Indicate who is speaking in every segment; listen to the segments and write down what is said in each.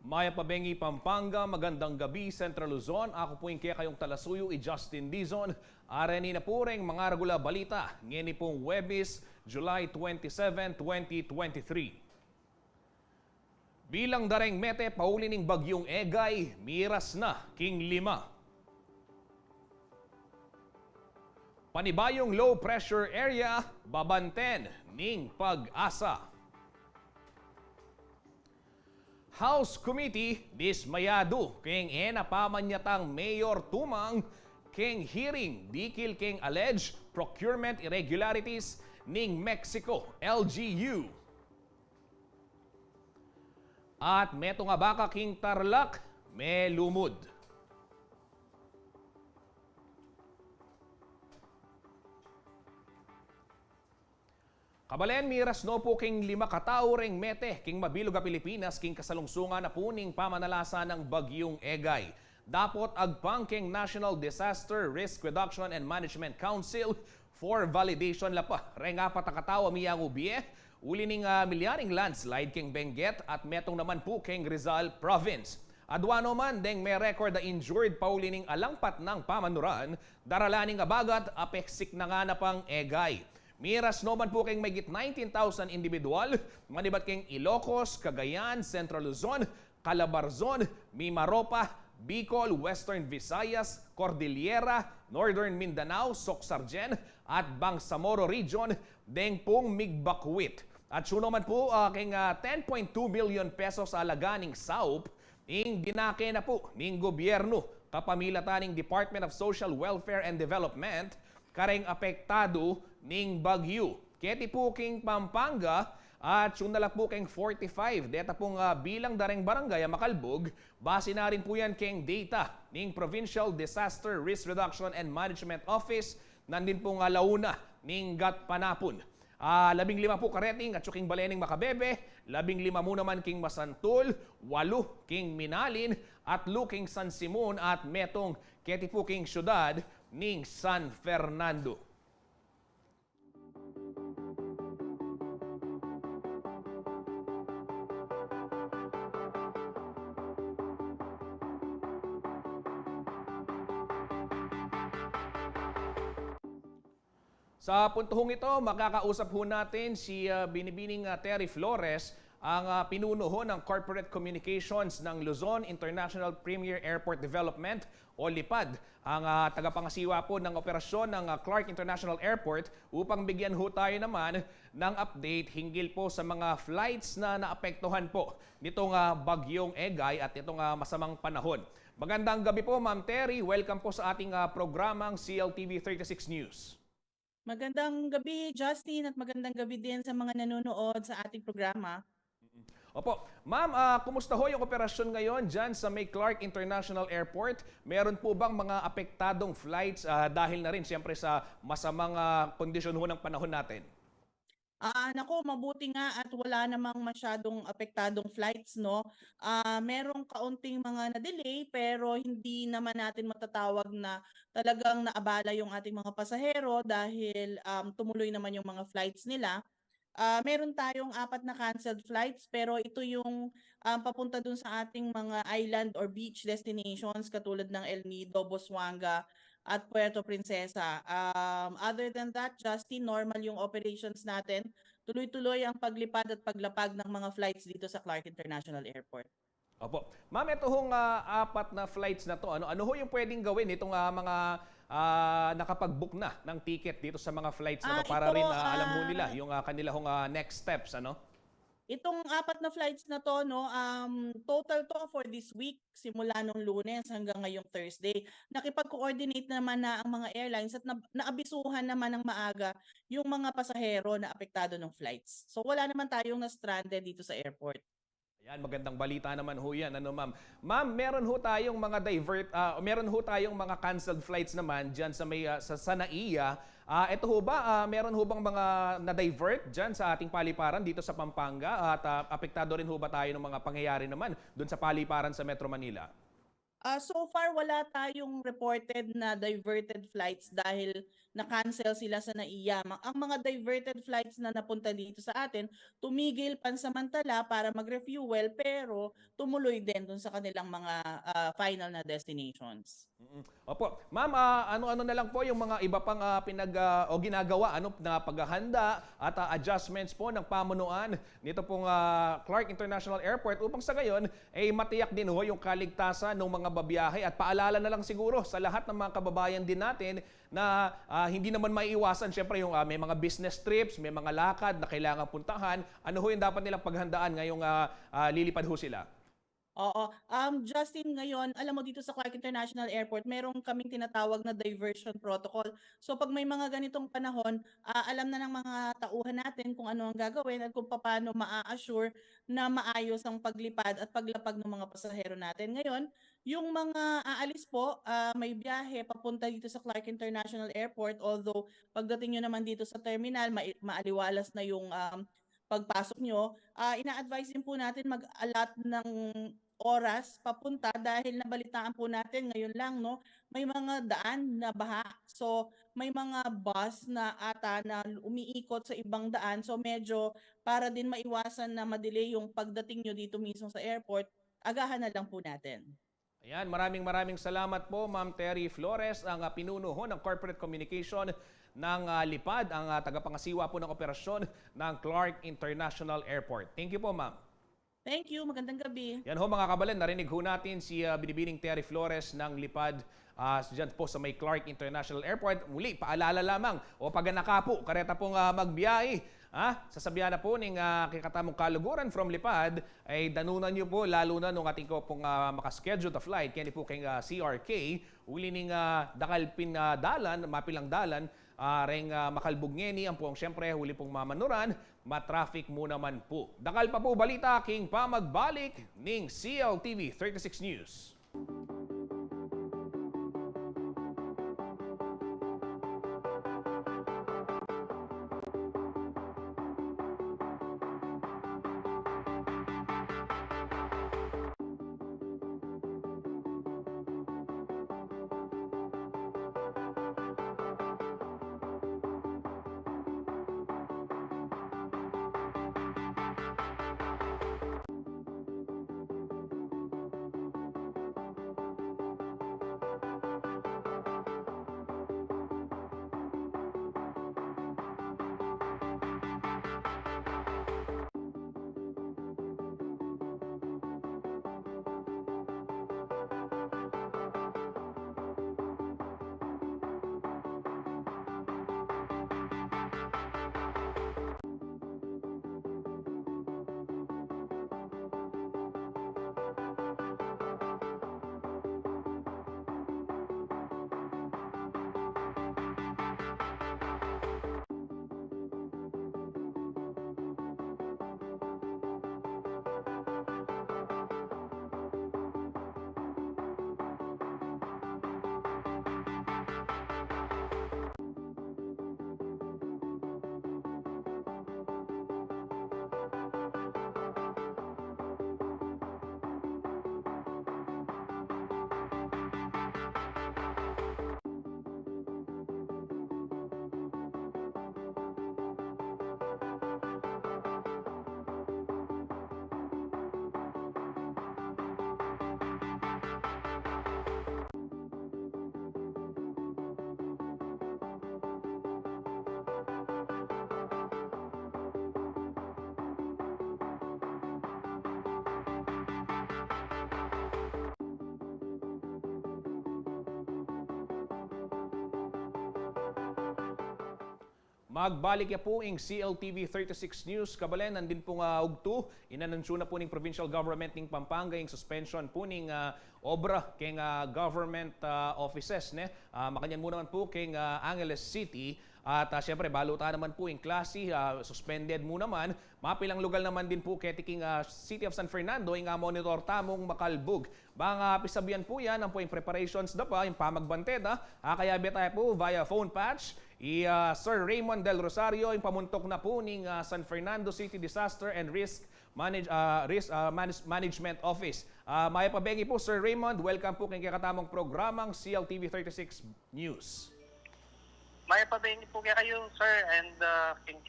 Speaker 1: Maya Pabengi, Pampanga, magandang gabi, Central Luzon. Ako po yung kayong talasuyo, Justin Dizon. Areni na po rin mga regular balita. Ngayon pong Webis, July 27, 2023. Bilang dareng mete, pauli ning bagyong Egay, miras na king 5. Panibayong low pressure area, babanten ning pag-asa. House Committee dismayado king napamanyatang Mayor Tumang king hearing dikil king alleged procurement irregularities ning Mexico LGU. At meto nga baka king Tarlac may lumod. Kabalen, miras no po king 5 katao ring mete, king mabilog a Pilipinas, king kasalungsungan na puning pamanalasa ng bagyong Egay. Dapot agpang king National Disaster Risk Reduction and Management Council for validation la pa. Renga patakatawa miyang ubie, uli ning milyaring landslide king Benguet at metong naman po king Rizal Province. Adwano man deng may record na injured pauli ning alangpat ng pamanuran, daralaning abagat apeksik na nga na pang Egay. Miras no man po kayong may 19,000 individual, manibat kayong Ilocos, Cagayan, Central Luzon, Calabarzon, Mimaropa, Bicol, Western Visayas, Cordillera, Northern Mindanao, Socsargen, at Bangsamoro Region, deng pong migbakwit. At suno man po kayong 10.2 million pesos alaga ning SAUP, ing ginake na po ning gobyerno, kapamilataning Department of Social Welfare and Development, kareng apektado ning bagyo. Keti po king Pampanga at sunala po king 45. Deta pong bilang dareng barangay Makalbog. Base na rin po yan king data ning Provincial Disaster Risk Reduction and Management Office. Nandin pong launa ning Gat Panapon. 15 po kareting at suking Balening Makabebe, 15 mo naman king Masantul, 8 king Minalin, at king San Simon at metong keti po king syudad ning San Fernando. Sa puntuhong ito, makakausap ho natin si Binibining Terry Flores, ang pinuno ho ng Corporate Communications ng Luzon International Premier Airport Development o LIPAD, ang tagapangasiwa po ng operasyon ng Clark International Airport, upang bigyan ho tayo naman ng update hinggil po sa mga flights na naapektuhan po nitong bagyong Egay at itong masamang panahon. Magandang gabi po, Ma'am Terry. Welcome po sa ating programang CLTV 36 News.
Speaker 2: Magandang gabi, Justin, at magandang gabi din sa mga nanonood sa ating programa.
Speaker 1: Opo. Ma'am, kumusta ho yung operasyon ngayon dyan sa May Clark International Airport? Meron po bang mga apektadong flights dahil na rin siyempre sa masamang kondisyon ho ng panahon natin?
Speaker 2: Nako, mabuti nga at wala namang masyadong apektadong flights, no? Merong kaunting mga na-delay pero hindi naman natin matatawag na talagang naabala yung ating mga pasahero dahil tumuloy naman yung mga flights nila. Meron tayong 4 na canceled flights pero ito yung papunta dun sa ating mga island or beach destinations katulad ng El Nido, Busuanga at Puerto Princesa. Other than that, Justin, normal yung operations natin. Tuloy-tuloy ang paglipad at paglapag ng mga flights dito sa Clark International Airport.
Speaker 1: Opo. Ma'am, ito hong 4 na flights na to. Ano ho yung pwedeng gawin itong mga nakapag-book na ng ticket dito sa mga flights na to para rin alam ho nila yung kanila hong next steps, ano?
Speaker 2: Itong 4 na flights na to, no, total to for this week, simula nung Lunes hanggang ngayong Thursday. Nakipag-coordinate naman na ang mga airlines at naabisuhan naman ng maaga yung mga pasahero na apektado ng flights. So wala naman tayong na-stranded dito sa airport.
Speaker 1: Ayan, magandang balita naman ho yan. Ano, ma'am? Ma'am, meron ho tayong mga meron ho tayong mga canceled flights naman diyan sa may sa NAIA. Ito ho ba meron ho bang mga na-divert diyan sa ating paliparan dito sa Pampanga at apektado rin ho ba tayo ng mga pangyayari naman doon sa paliparan sa Metro Manila?
Speaker 2: So far, wala tayong reported na diverted flights dahil na-cancel sila sa NAIA. Ang mga diverted flights na napunta dito sa atin, tumigil pansamantala para mag-refuel pero tumuloy din dun sa kanilang mga final na destinations.
Speaker 1: Opo. Ma'am, ano-ano na lang po yung mga iba pang o ginagawa na paghahanda at adjustments po ng pamunuan nito pong Clark International Airport upang sa gayon ay matiyak din ho yung kaligtasan ng mga babiyahe at paalala na lang siguro sa lahat ng mga kababayan din natin na hindi naman maiiwasan syempre yung may mga business trips, may mga lakad na kailangan puntahan. Ano ho yung dapat nilang paghandaan ngayong lilipad ho sila?
Speaker 2: Oo. Justin, ngayon, alam mo dito sa Clark International Airport, meron kaming tinatawag na diversion protocol. So pag may mga ganitong panahon, alam na ng mga tauhan natin kung ano ang gagawin at kung paano maa-assure na maayos ang paglipad at paglapag ng mga pasahero natin. Ngayon, yung mga aalis po, may biyahe papunta dito sa Clark International Airport. Although pagdating nyo naman dito sa terminal, maaliwalas na yung pagpasok nyo, ina-advise din po natin mag-allot ng oras papunta dahil nabalitaan po natin ngayon lang, no, may mga daan na baha. So may mga bus na ata na umiikot sa ibang daan. So medyo para din maiwasan na ma-delay yung pagdating nyo dito mismo sa airport, agahan na lang po natin.
Speaker 1: Ayan, maraming salamat po, Ma'am Terry Flores, ang pinuno ho ng Corporate Communication ng Lipad, ang tagapangasiwa po ng operasyon ng Clark International Airport. Thank you po, Ma'am.
Speaker 2: Thank you. Magandang gabi.
Speaker 1: Yan ho mga kabalan, narinig ho natin si Binibining Terry Flores ng Lipad dyan po sa may Clark International Airport. Muli, paalala lamang, o pag nakapo, kareta pong magbiyahe, sasabihan na po ng kikatamong kaluguran from Lipad, ay danunan nyo po, lalo na nung ating ko pong makaschedule the flight, kaya po kay CRK, uli ning dakalpin dalan, mapilang dalan, reng makalbugngeni ang pong siyempre huli pong mamanuran, matraffic mo naman po. Dakal pa po balita king pamagbalik ning CLTV 36 News. Magbalik ya po ang CLTV 36 News. Kabalen, nandin po nga ugto. Inanunsyo na po ng provincial government ng Pampanga yung suspension po ng obra kay government offices. Makanyan mo naman po kay Angeles City. At syempre, baluta naman po yung klase, suspended mo naman. Mapilang lugar naman din po kay tiking City of San Fernando, yung monitor tamong makalbog. Bang pisabihan po yan, ang po yung preparations na pa, yung pamagbanteda. Kaya tayo po via phone patch. Sir Raymond Del Rosario, yung pamuntok na po ng San Fernando City Disaster and Risk Management Office. Maya pabegi po, Sir Raymond. Welcome po kay kakatamang programang CLTV 36 News.
Speaker 3: Maya pa ba po kayo, sir, and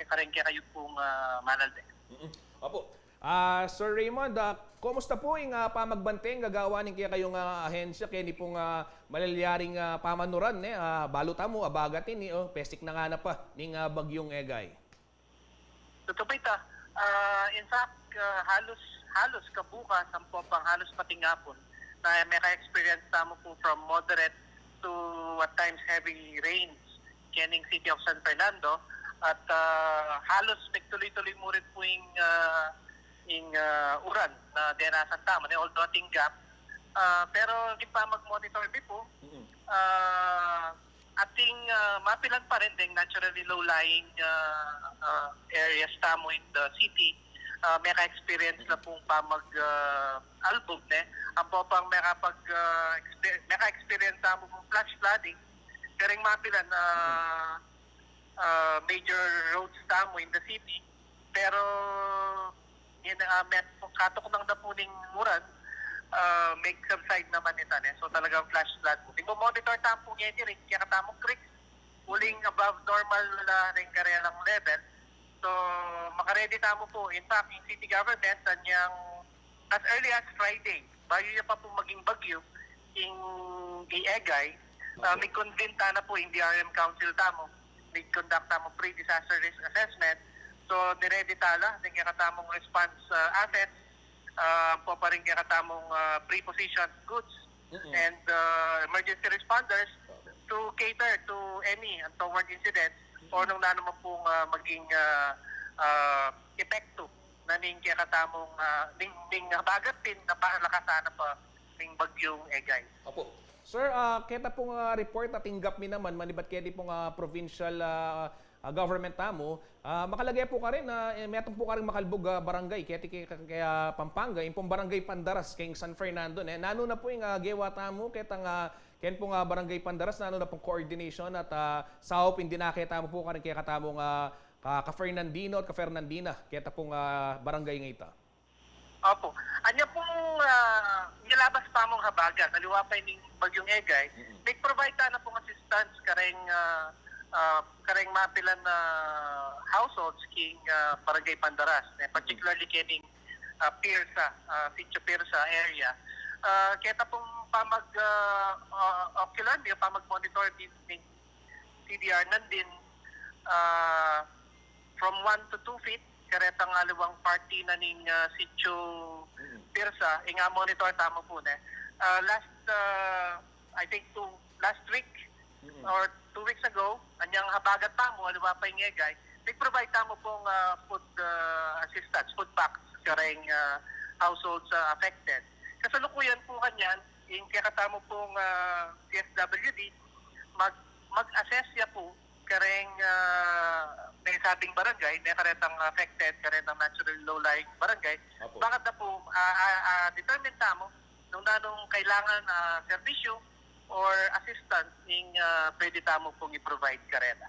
Speaker 3: karengke kayo pong manalde.
Speaker 1: Opo. Sir Raymond, kumusta po yung pamagbanteng gagawa ng kaya kayong ahensya kaya ni pong malalyaring pamanuran baluta mo abagatin ni pesik na nga na pa ning bagyong Egay.
Speaker 3: Totoo ba ita? In fact, halos kabukas ang pang halos pating hapon na may ka-experience tamo po from moderate to at times heavy rains kining City of San Fernando at halos tuloy-tuloy mo rin po yung uran na dinasan tamo although ating gap pero di pa mag-monitor din po ating mapilan pa rin ding naturally low-lying areas tamo in the city may ka-experience na pong pamag-albog ang po pang may ka-experience tamo pong flash flooding karing mapilan major roads tamo in the city pero katok ng dapuning muran make subside naman ito. So talagang flash flood. Tingko monitor tampong yan rin, kaya katamong creek, uling above normal na rin karelang level. So makaredy tamo po. In fact, yung city government, kanyang as early as Friday, bago niya pa po maging bagyo, yung Egay, may convene na po yung DRM Council tamo. May conduct tamo pre-disaster risk assessment. So niredy tala, yung katamong response assets, po pa rin katamong pre-positioned goods and emergency responders to cater to any untoward incidents o nung naman pong maging epekto na ning katamong ning bagatin na paalakasana pa ning bagyong Egay.
Speaker 1: Opo. Sir, kita pong report na tinggap mi naman manibat kaya di pong provincial government tamo, makalagay po ka rin na metong po ka rin makalbog barangay kaya Pampanga, yung pong barangay Pandaras kay San Fernando. Nano na po yung gewa tamo kaya pong barangay Pandaras, nano na pong coordination at sahop hindi nakita mo po ka rin kaya katamong ka-Fernandino at ka-Fernandina kaya pong barangay ngayta.
Speaker 3: Opo. Anya pong nilabas pa mong habagat, aliwa pa yung bagyong Egay, may provide na pong assistance kareng mapilan na households king Barangay Pandaras, particularly kining Pirsa, Sitio Pirsa area. Kaya pong ocular, pamag-monitor din CDR nandin from 1 to 2 feet, karetang aliwang party na ning Sitio Pirsa, monitor tamo po I think last week or 2 weeks ago, anyang habagat tamo, aliwa pa yung Egay, nag-provide tamo pong food assistance, food packs, kareng households affected. Kasalukuyan po kanyan, yung kakatamo pong CSWD, mag-assess niya po kareng may sabing barangay, may karetang affected, karetang natural low-lying barangay.
Speaker 1: Opo.
Speaker 3: Bakit na po determine tamo nung nanong kailangan serbisyo or assistance ning pwede tamo pong i-provide kareta.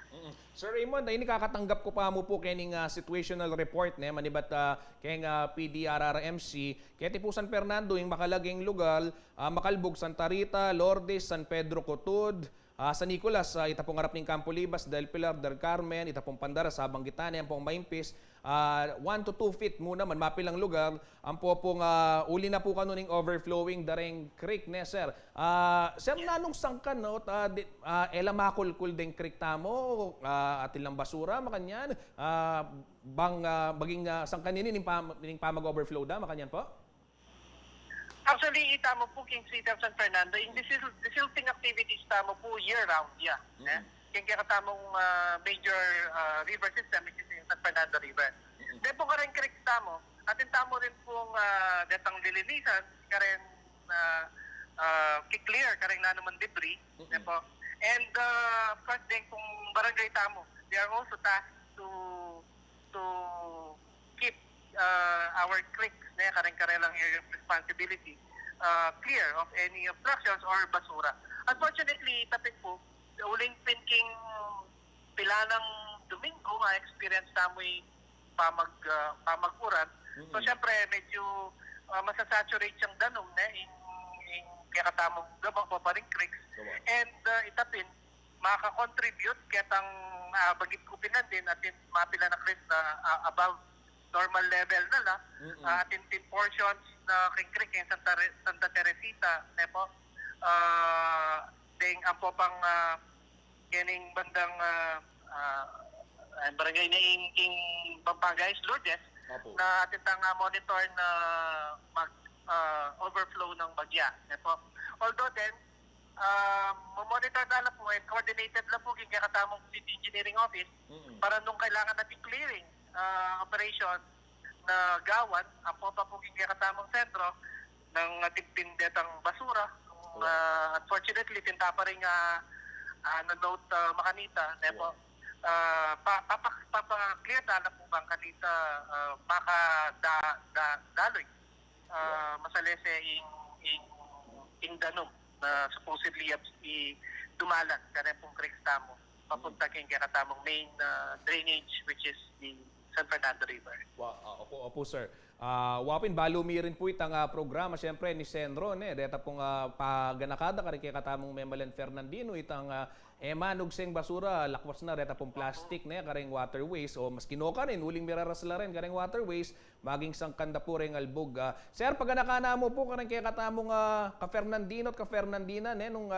Speaker 1: Sir Raymond, ay nakakatanggap ko pa mo po kaning situational report manibat kay PDRRMC kay po San Fernando yung makalaging lugar, Makalbog, Santa Rita, Lourdes, San Pedro Cotud, San Nicolas, itapong harap ng Campo Libas, Del Pilar, Del Carmen, itapong Pandaras, Sabang Gitana, ang pong Maimpis, 1 to 2 feet muna man mapilang lugar, ang po pong uli na po kanuning overflowing Dareng Creek sir. Sir, nanong sangkan elamakul deng creek tamo at ilang basura makanyan baging sangkan nini ning pamag-overflow da makanyan po?
Speaker 3: Actually, itamo po King City of San Fernando, yung desilting activities tamo po year-round, Yung katamong major river system, which is yung San Fernando River. Then po kareng creek tamo, atin tamo rin pong detang lilinisan, kareng kiklear, kareng na naman debris. Po. And of course, din kung barangay tamo, they are also tasked to keep our creeks, kareng-karelang area of responsibility, clear of any obstructions or basura. Unfortunately, tapit po, uling pinking pilanang Domingo, experience tamoy pamag-uran. So, syempre, medyo masasaturate siyang danom yung kakatamong gabang pa rin creeks. And itapin, makakontribute ketang bagit kupinan din atin mapila na Chris na above normal level na la atin tin portions na kring yung Santa Teresita nepo ding ampo pang kining bandang barangay na ing Pampanga Lourdes na atin tang monitor na mag overflow ng bagya nepo. Although then monitor na lang po and coordinated lang po kaya katamong City Engineering Office para nung kailangan natin clearing operation na gawan ang po pa po kaya katamong sentro ng tigpindetang basura. Unfortunately, tinta pa rin na-note makanita. Nepo, papaklear na po bang kanita makadaloy masalese in danom na supposedly dumalan kaya pong creeks tamo papunta kay katamong main drainage which is the San Fernando River.
Speaker 1: Opo sir. Wapin balumi rin po itang programa siyempre ni Senron deta pong paganakada kay katamong Memalan Fernandino itang manog seng basura lakwas na deta pong plastic karing waterways o mas kinoka rin uling mirarasla rin karing waterways maging sangkanda po ring albog. Sir paganakana mo po karing kay katamong ka Fernandino at ka Fernandina nung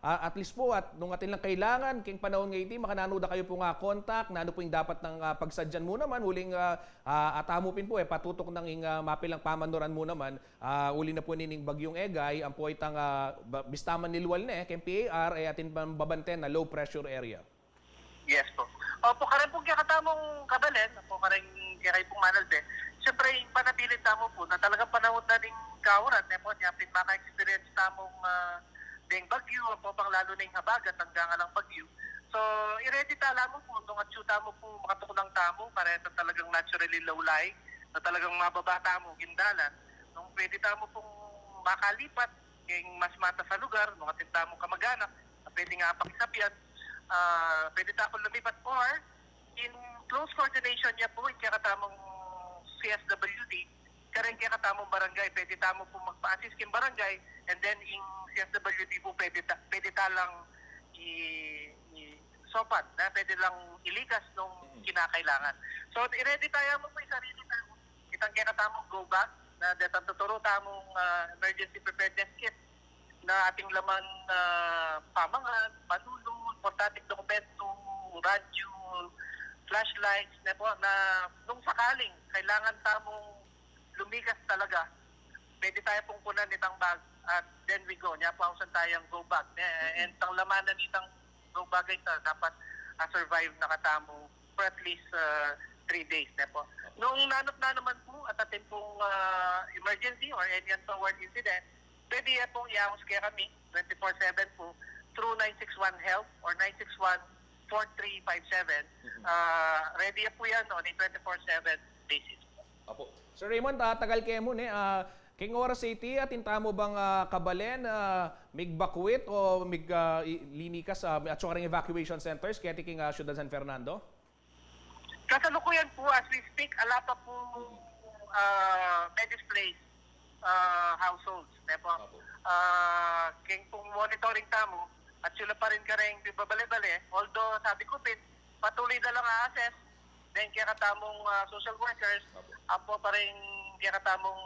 Speaker 1: at least po at nung atin lang kailangan king panahon ngayon makananoda kayo po contact na ano po yung dapat ng pagsadyan mo naman uling atamupin po patutok ng mapilang pamanuran mo naman uli na po nining bagyong Egay ang po itang bistaman nilwal kay PAR atin babanten na low pressure area.
Speaker 3: Yes po. Opo karon po kaya katamong kabalen po karing kaya pong manalde. Siyempre yung panabilin tamo po na talagang panahon na ning kauran po niya pin maka-experience tamong ding bagyo po pang lalo ning habagat hanggang alang bagyo. So, i-ready tala mo po nung atsyuta mo po makatuklang tamo para ito talagang naturally low-lying na talagang mababa tamo, gindalan. Nung pwede tamo pong makalipat yung mas mata sa lugar, nung atin tamo kamag-anak, na pwede nga pakisapyan, pwede tamo lumipat or in close coordination niya po, yung katamong CSWD, kareng kaya katamong barangay, pwede tamo po magpa-assist yung barangay and then yung CSWD po pwede talang sopan na pwede lang ilikas nung kinakailangan. So, i-ready tayo mo po yung sarili tayo. Kitang kaya katamong go back na detang tuturo tamong emergency preparedness kit na ating laman pamangan, panulong, portatic dokumento, radyo, flashlights, na nung sakaling kailangan tamong lumikas talaga, pwede tayo pong punan nitang bag at then we go. Nya pausan tayong go bag. And ang lamanan nitang go bag ay dapat survive na katamo for at least 3 days. Nung nanot na naman po at ating pong emergency or any untoward incident, pwede pong i-house kaya kami 24/7 po through 961 Help or 961-4357. Ready po yan on a 24/7 basis.
Speaker 1: Apo. Sir Raymond, tagal kayo mo King oras City at mo bang kabalen migbakwit o linikas at saka ring evacuation centers kaya tiking Ciudad San Fernando?
Speaker 3: Kasalukuyan po as we speak, ala pa po may displaced households. King pong monitoring tamo at sila pa rin ka rin babale-bale. Although sabi ko patuloy na lang assess then kaya katamong social workers apo pa rin kaya katamong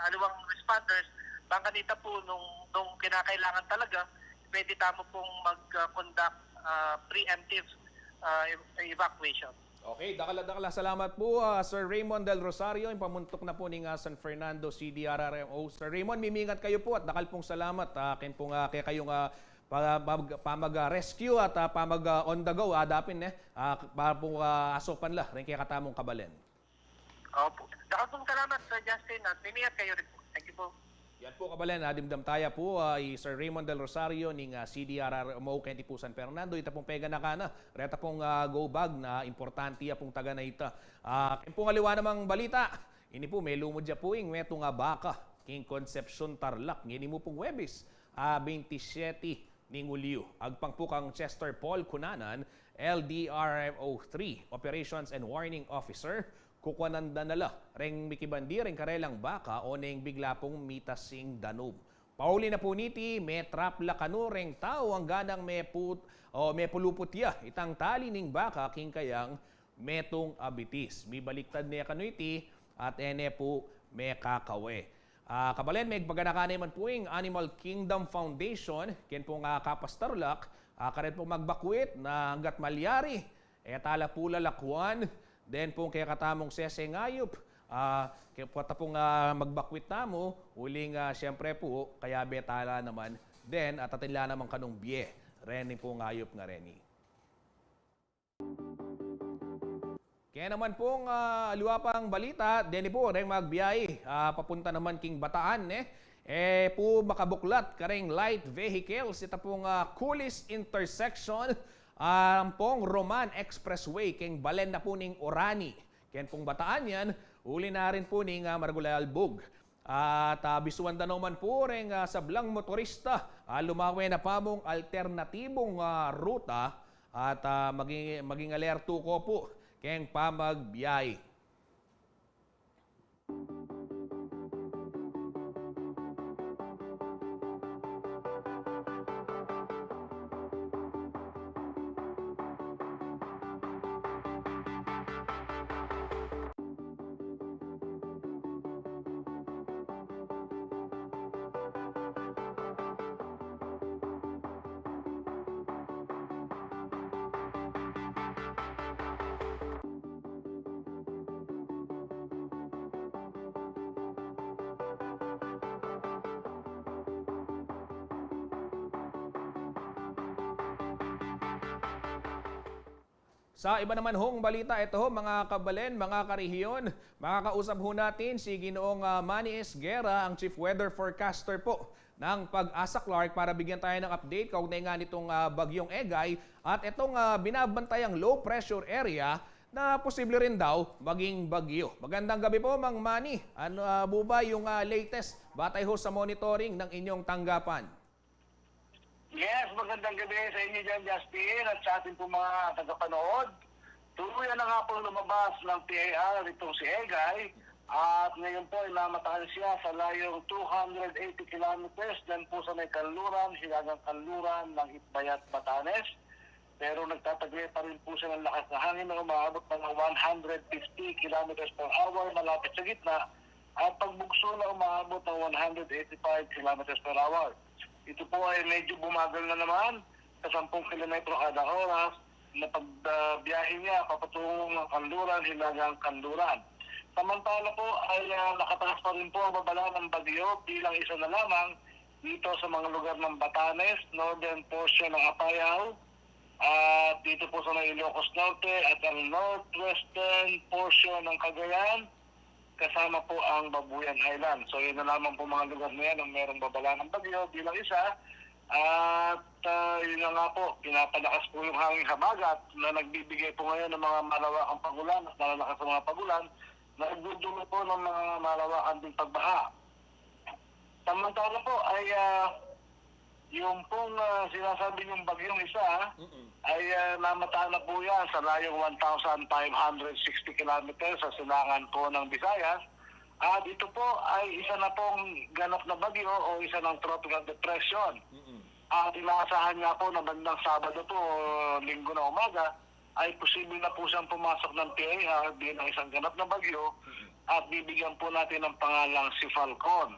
Speaker 3: aluwang responders bangkanita po nung kinakailangan talaga pwede tamo pong mag-conduct preemptive evacuation.
Speaker 1: Okay, dakala. Salamat po Sir Raymond Del Rosario, yung pamuntok na po ng San Fernando CDRRMO. Sir Raymond, mimingat kayo po at dakal pong salamat kaya kayong pamag-rescue at pamag-on the go adapin para po asopan la rin kaya katamong kabalen.
Speaker 3: Opo. Dakal pong salamat Sir Justin at mimingat kayo rin po. Thank you po.
Speaker 1: Yan po kabalen, dimdam taya po Sir Raymond Del Rosario ng CDRRMO Kenti po San Fernando. Ita pong pega na kana. Reta pong go bag na importante pong taga na ita. Pong aliwa namang balita. Ini po may lumudya po ing meto nga baka. King Concepcion Tarlac. Ngini mo pong Webis. 27 ning Hulyo. Agpangpukang Chester Paul Cunanan, LDRMO 3, Operations and Warning Officer. Kukuananda nala, reng mikibandi, reng karelang baka o neng bigla pong mitasing danog. Pauli na puniti, may trapla kanureng tao ang ganang may puluputya, itang tali ning baka king kayang metong abitis. May baliktad niya kanuiti at ene po may kakawe. Kabalen, may baganakanay man po yung Animal Kingdom Foundation, ken po nga kapastarlak, karen po magbakwit na hanggat malyari, tala pula lakwan, then po kaya katamong sesengayop, kaya po tapong magbakwit tamo, uling siyempre po, kaya betala naman, then at atinla naman kanong biye, reni po ngayop nga reni. Kaya naman pong luwapang balita, deni po rin magbiyahe, papunta naman king Bataan po makabuklat kareng light vehicles, ito pong Coolest intersection, pong Roman Expressway, king Balen na po ning Orani. Kaya pong Bataan yan, uli na rin po ning Margulayalbog. At bisuan na naman po rin sa blang motorista, lumawe na pa mong alternatibong ruta at maging alerto ko po keng pamagbiyahe. Sa iba naman hong balita, ito ho mga kabalen, mga karihiyon, makakausap ho natin si Ginoong Manny Esguera, ang Chief Weather Forecaster po ng Pag-asa Clark para bigyan tayo ng update kaugnay nga nitong bagyong Egay at itong binabantayang low pressure area na posible rin daw maging bagyo. Magandang gabi po, Mang Manny. Ano ba yung latest batay ho sa monitoring ng inyong tanggapan?
Speaker 4: Yes, magandang gabi sa inyo dyan, Justin, at sa ating po mga tagapanood. Tuluyan na nga po lumabas ng PAR itong si Egay at ngayon po ay namatahan siya sa layong 280 kilometers dyan po sa may kanluran, hilagang kanluran ng Itbayat, Batanes. Pero nagtatagli pa rin po siya ng lakas na hangin na umaabot pa ng 150 kilometers per hour malapit sa gitna at pagbugso na umaabot ng 185 kilometers per hour. Ito po ay medyo bumagal na naman sa 10 kilometro kada oras na pagbiyahe niya papatungong ng kanluran, hilagang kanluran. Samantala po ay nakataas pa rin po ang babala ng bagyo bilang isa na lamang dito sa mga lugar ng Batanes, northern portion ng Apayao, at dito po sa may Ilocos Norte at ang northwestern portion ng Cagayan, kasama po ang Babuyan Island. So yun na lamang po mga lugar na yan ang merong babala ng bagyo bilang isa. At yun na nga po, pinapalakas po yung hanging habagat na nagbibigay po ngayon ng mga malawakang pagulan at malalakas sa mga pagulan na nagdudulot po ng mga malawakan ding pagbaha. Samantala po ay yung pong sinasabi yung bagyong isa ay namataan na po yan sa layong 1,560 kilometers sa silangan po ng Visayas. At ito po ay isa na pong ganap na bagyo o isa ng tropical depression. At inaasahan nga po na bandang Sabado po o Linggo na umaga ay posible na po siyang pumasok ng PAR bilang isang ganap na bagyo at bibigyan po natin ng pangalang si Falcon.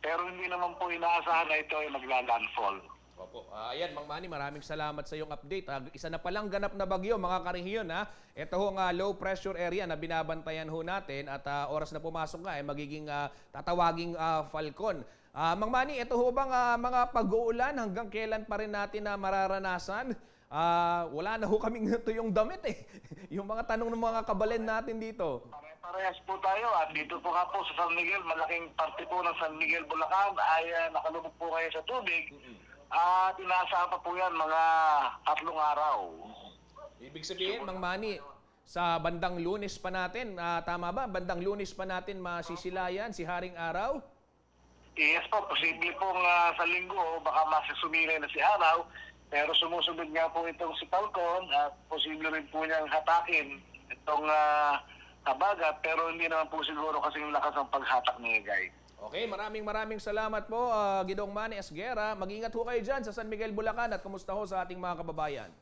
Speaker 4: Pero hindi naman po inaasahan na ito ay magla-landfall.
Speaker 1: Opo. Ayan, Mang Manny, maraming salamat sa iyong update. Isa na palang ganap na bagyo, mga karihiyon. Ito ho nga low pressure area na binabantayan ho natin at oras na pumasok nga ay magiging tatawaging Falcon. Mang Manny, ito ho bang mga pag-uulan hanggang kailan pa rin natin na mararanasan? Wala na ho kaming tuyong damit yung mga tanong ng mga kabalen natin dito.
Speaker 4: Parehas po tayo at dito po nga po sa San Miguel, malaking parte po ng San Miguel, Bulacan ay nakalubog po kayo sa tubig. At inaasahan pa po yan mga 3 araw.
Speaker 1: Ibig sabihin, Mang Manny, sa bandang Lunes pa natin, tama ba? Bandang Lunes pa natin masisilayan si Haring Araw?
Speaker 4: Yes po, posible pong sa linggo baka masisumilay na si Araw. Pero sumusunod nga po itong si Falcon at posible rin po niyang hatakin itong habagat. Pero hindi naman po siguro kasing lakas ang paghatak ni Egay.
Speaker 1: Okay, maraming salamat po, Gidong Manny Esguera. Mag-ingat ho kayo dyan sa San Miguel, Bulacan at kumusta ho sa ating mga kababayan.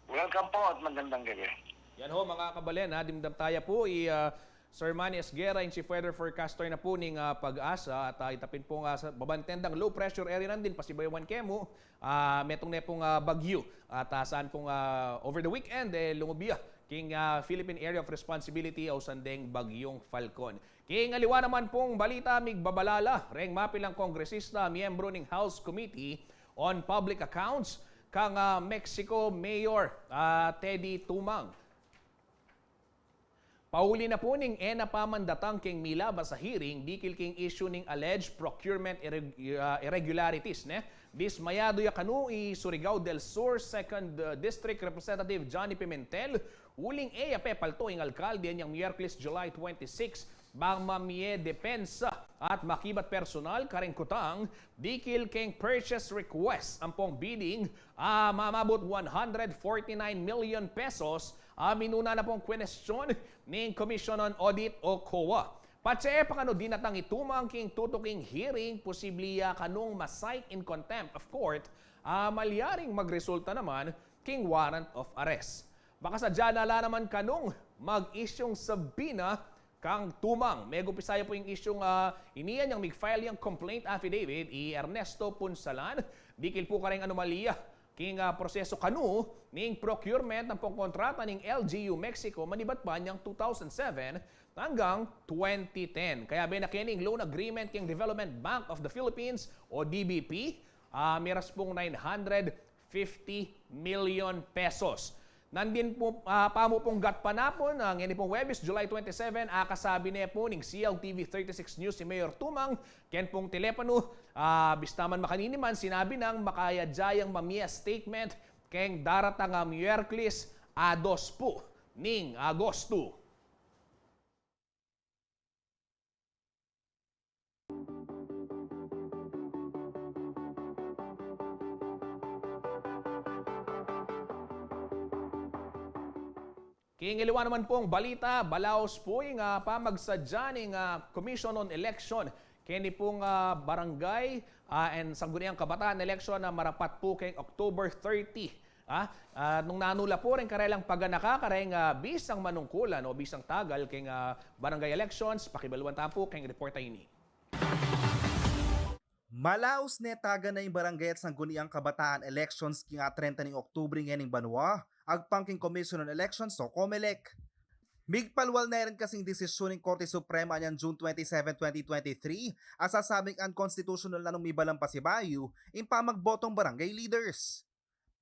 Speaker 4: Welcome po at magandang gabi.
Speaker 1: Yan ho mga kabalen, dimdam tayo po Sir Manny Esguera, yung Chief Weather Forecaster na po ng Pag-asa at itapin po nga sa babantendang low pressure area nandin, Pasibaywan Kemo, metong na pong bagyo at saan pong over the weekend lumubya king Philippine Area of Responsibility o sandeng bagyong Falcon. King aliwa naman pong balita migbabalala, reng mapilang kongresista, miyembro ng House Committee on Public Accounts, kang Mexico Mayor Teddy Tumang. Pauli na po ning ENA pamandatang king milaba sa hearing dikil king issue ning alleged procurement irregularities Bismayado ya kanu Surigao del Sur 2nd District Representative Johnny Pimentel uling palto ing alkalde niyang Miyerkules July 26 bang mamie depensa at makibat personal karingkutang dikil king purchase request ang pong bidding mamabot 149 million pesos minuna na pong question ng Commission on Audit o COA. Patse pakano dinatang itumang king tutuking hearing posibliya kanung ma-cite in contempt of court malyaring magresulta naman king warrant of arrest. Baka sadya nala naman kanung mag-isyong sabina kang tumang. Mego pisaya po yung isyong iniyan yung mig-file yung complaint affidavit Ernesto Punsalan. Dikil po ka rin anomalya king proseso kanu ning procurement ng pangkontrata ning LGU Mexico manibat pa niyang 2007 hanggang 2010. Kaya binakining loan agreement king Development Bank of the Philippines o DBP miras pong 950 million pesos. Nandin po pamo pong gatpanapon ang ini pong Webis, July 27, kasabi niya po ng CLTV 36 News si Mayor Tumang, ken pong telepono, bistaman makaniniman, sinabi ng makayadjayang mamiya statement keng daratang Miyerkules ados po ning Agosto. King iliwan naman pong balita, balaos po yung pamagsadya ng Commission on Election. Kini pong barangay and sangguniang kabataan election na marapat po kay October 30. Nung nanula po rin karelang paganaka, kareng bisang manungkulan o bisang tagal kay barangay elections, pakibaluan po kay report ini.
Speaker 5: Malaos netaga na yung barangay at sangguniang kabataan elections king 30 ng Oktubre ngayon Banwa, agpangking Commission on Elections o COMELEC. Migpalwal na rin kasing desisyon ng Korte Suprema niyan June 27, 2023 asasabing unconstitutional na nung mibalang pasibayo in pamagbotong barangay leaders.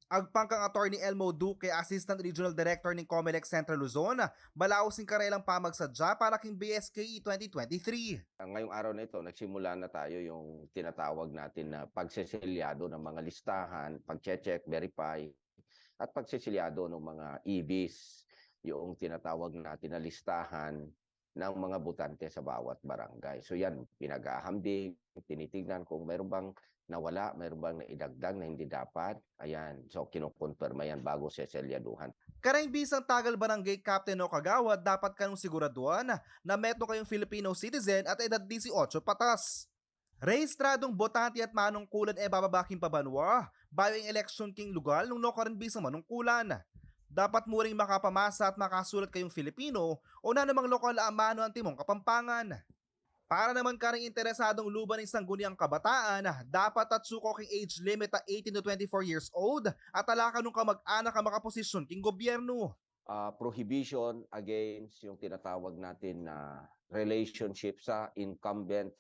Speaker 5: Agpangkang Attorney Elmo Duque, Assistant Regional Director ng COMELEC Central Luzon, balaos ng karelang pamagsadya para king BSKE 2023.
Speaker 6: Ngayong araw na ito, nagsimula na tayo yung tinatawag natin na pagseselyado ng mga listahan, pag-check, verify, at pagseselyado ng mga EVs, yung tinatawag natin na listahan ng mga botante sa bawat barangay. So yan, pinag-ahambing, tinitingnan kung mayroon bang nawala, mayroon bang naidagdag na hindi dapat. Ayan, so kinukonfirma yan bago seselyaduhan.
Speaker 5: Karang bisang tagal barangay captain o kagawad, dapat kanong siguraduhan na meto kayong Filipino citizen at edad 18 patas. Rehistradong botante at manungkulan bababaking pabanwa, bayo ang election king lugar nung nokaran bisang manungkulan. Dapat mo ring makapamasa at makasulat kayong Filipino o na namang lokal amano ang timong Kapampangan. Para naman karing interesadong luban ng sangguniang kabataan, dapat at suko king age limit 18 to 24 years old at alaka nung kamag-anak ka makaposisyon king gobyerno.
Speaker 6: Prohibition against yung tinatawag natin na relationship sa incumbent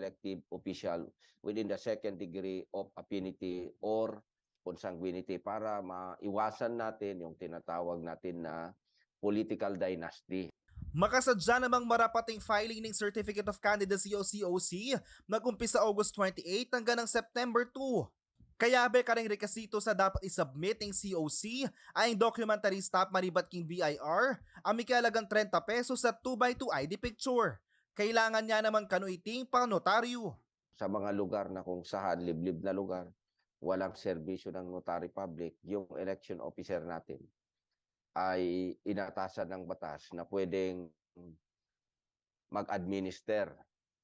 Speaker 6: elective official within the second degree of affinity or consanguinity para maiwasan natin yung tinatawag natin na political dynasty.
Speaker 5: Makasadya namang marapating filing ng Certificate of Candidacy o COC nag-umpisa August 28 hanggang ng September 2. Kaya be karing rekasito sa dapat isubmit ng COC ay ang documentary stop maribat king BIR, amikalagang 30 pesos sa 2x2 ID picture. Kailangan niya naman kanuiting pang notaryo.
Speaker 6: Sa mga lugar na kung saan liblib na lugar, walang serbisyo ng notary public, yung election officer natin ay inatasan ng batas na pwedeng mag-administer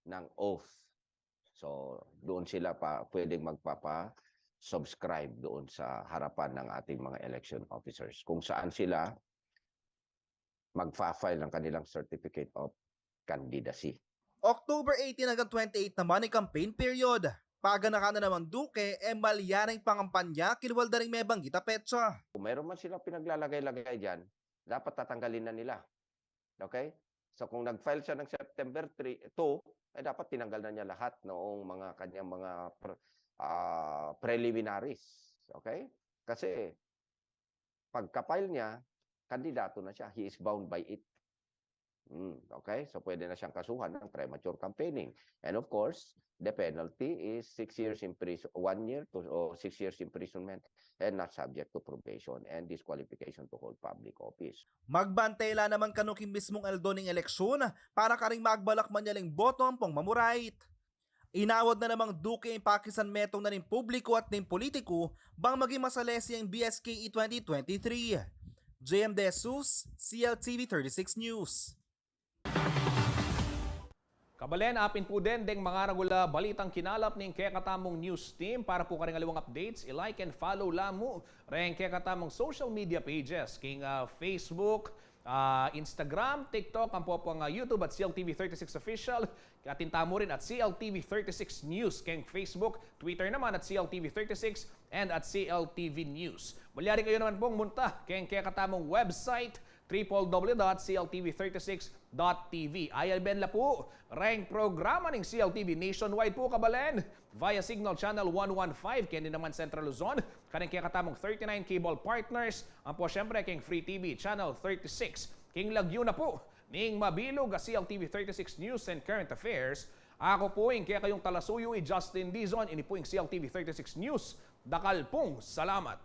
Speaker 6: ng oath. So, doon sila pwedeng magpapa-subscribe doon sa harapan ng ating mga election officers. Kung saan sila magfa-file ng kanilang certificate of candidacy.
Speaker 5: October 18 hanggang 28 naman ay campaign period. Paganaka na naman Duque, malyaring pangampanya, kilwal na rin may banggita petsa.
Speaker 6: Kung mayroon man silang pinaglalagay-lagay dyan, dapat tatanggalin na nila. Okay? So kung nag-file siya ng September 2, ay dapat tinanggal na niya lahat noong mga kanyang mga preliminaries. Okay? Kasi pagka-file niya, kandidato na siya. He is bound by it. Okay? So pwede na siyang kasuhan ng premature campaigning. And of course, the penalty is 6 years in prison, 1 year to 6 years imprisonment and not subject to probation and disqualification to hold public office.
Speaker 5: Magbantela naman kanukin mismong eldoning eleksyon para karing magbalak man yaling boto ang pong mamurait. Inawad na namang Duque ang Pakistan metong na rin publiko at ning politiko bang maging masalesi ang BSKE 2023. JM De Jesus, CLTV 36 News.
Speaker 1: Kabalen, apin po din ding mga ragula balitang kinalap ng Kekatamong News Team. Para po karing aliwang updates, i-like and follow lamo rin Kekatamong social media pages. King Facebook, Instagram, TikTok, ang po ang YouTube at CLTV36 Official. Katintamo rin at CLTV36 News. King Facebook, Twitter naman at CLTV36 and at CLTV News. Malyari kayo naman pong munta king Kekatamong website www.cltv36.tv. Ayalben la po, rank programa ng CLTV nationwide po kabalen. Via Signal Channel 115, kaya naman Central Luzon. Kaning kaya katamong 39 cable partners. Ang po syempre king Free TV Channel 36. King Laguna po, ning mabilog a CLTV 36 News and Current Affairs. Ako po yung kaya kayong talasuyo Justin Dizon. Ini po yung CLTV 36 News. Dakal pong salamat.